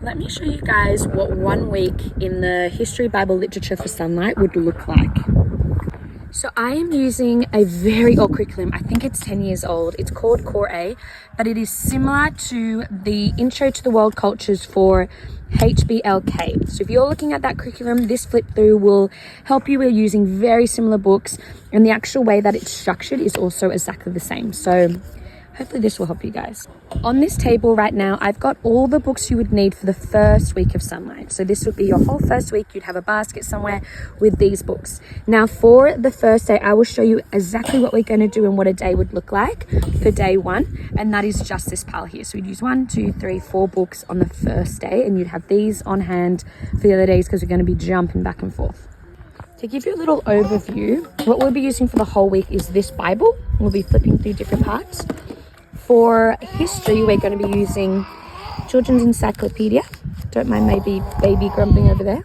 Let me show you guys what 1 week in the History Bible Literature for Sonlight would look like. So I am using a very old curriculum. I think it's 10 years old. It's called Core A, but it is similar to the Intro to the World Cultures for HBLK. So if you're looking at that curriculum, this flip through will help you. We're using very similar books, and the actual way that it's structured is also exactly the same. So hopefully this will help you guys. On this table right now, I've got all the books you would need for the first week of Sonlight. So this would be your whole first week. You'd have a basket somewhere with these books. Now for the first day, I will show you exactly what we're going to do and what a day would look like for day 1. And that is just this pile here. So we'd use 1, 2, 3, 4 books on the first day. And you'd have these on hand for the other days because we're going to be jumping back and forth. To give you a little overview, what we'll be using for the whole week is this Bible. We'll be flipping through different parts. For history, we're going to be using Children's Encyclopedia. Don't mind maybe baby grumbling over there.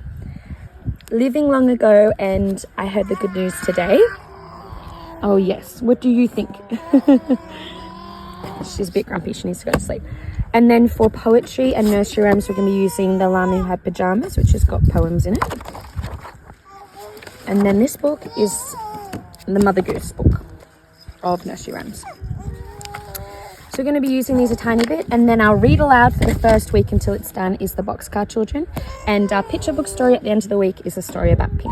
Living Long Ago and I Heard the Good News Today. Oh yes, what do you think? She's a bit grumpy, she needs to go to sleep. And then for poetry and nursery rhymes, we're going to be using The Llama Who Had Pajamas, which has got poems in it. And then this book is the Mother Goose book of nursery rhymes. So we're going to be using these a tiny bit, and then our read aloud for the first week until it's done is the Boxcar Children, and our picture book story at the end of the week is a story about Pin.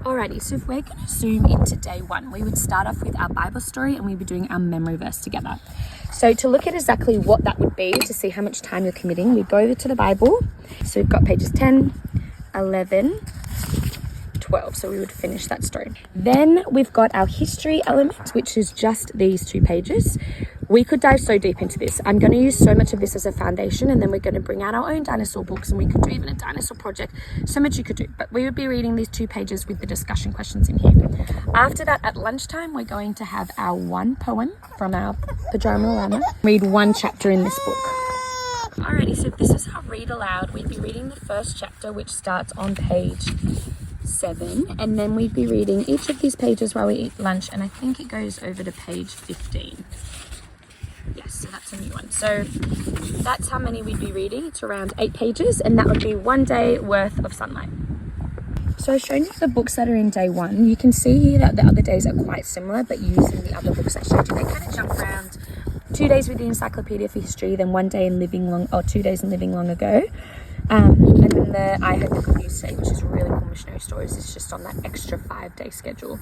Alrighty, so if we're going to zoom into day 1, we would start off with our Bible story and we'd be doing our memory verse together. So to look at exactly what that would be, to see how much time you're committing, we go over to the Bible. So we've got pages 10, 11, 12, so we would finish that story. Then we've got our history element, which is just these 2 pages. We could dive so deep into this. I'm going to use so much of this as a foundation, and then we're going to bring out our own dinosaur books, and we could do even a dinosaur project. So much you could do, but we would be reading these 2 pages with the discussion questions in here. After that, at lunchtime, we're going to have our 1 poem from our Pajama Llama. Read 1 chapter in this book. Alrighty, so if this is our read aloud, we'd be reading the first chapter, which starts on page 7, and then we'd be reading each of these pages while we eat lunch, and I think it goes over to page 15. Yes, so that's a new one. So that's how many we'd be reading. It's around 8 pages, and that would be 1 day worth of Sonlight. So I've shown you the books that are in day 1. You can see here that the other days are quite similar, but using the other books I showed you, they kind of jump around. 2 days with the Encyclopedia for History, then 1 day in 2 days in Living Long Ago. And then the I Heard the Good News Today, which is really cool missionary stories, is just on that extra 5-day schedule.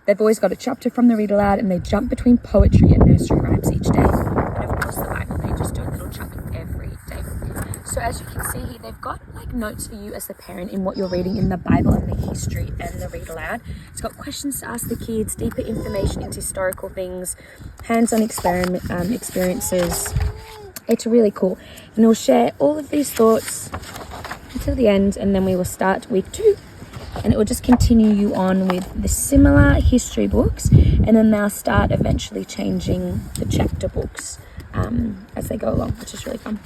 They've always got a chapter from the read aloud, and they jump between poetry and nursery rhymes each day. And of course the Bible, they just do a little chunk every day. So as you can see here, they've got like notes for you as the parent in what you're reading in the Bible and the history and the read aloud. It's got questions to ask the kids, deeper information into historical things, hands-on experiences. It's really cool, and we'll share all of these thoughts until the end, and then we will start week 2, and it will just continue you on with the similar history books, and then they'll start eventually changing the chapter books as they go along, which is really fun.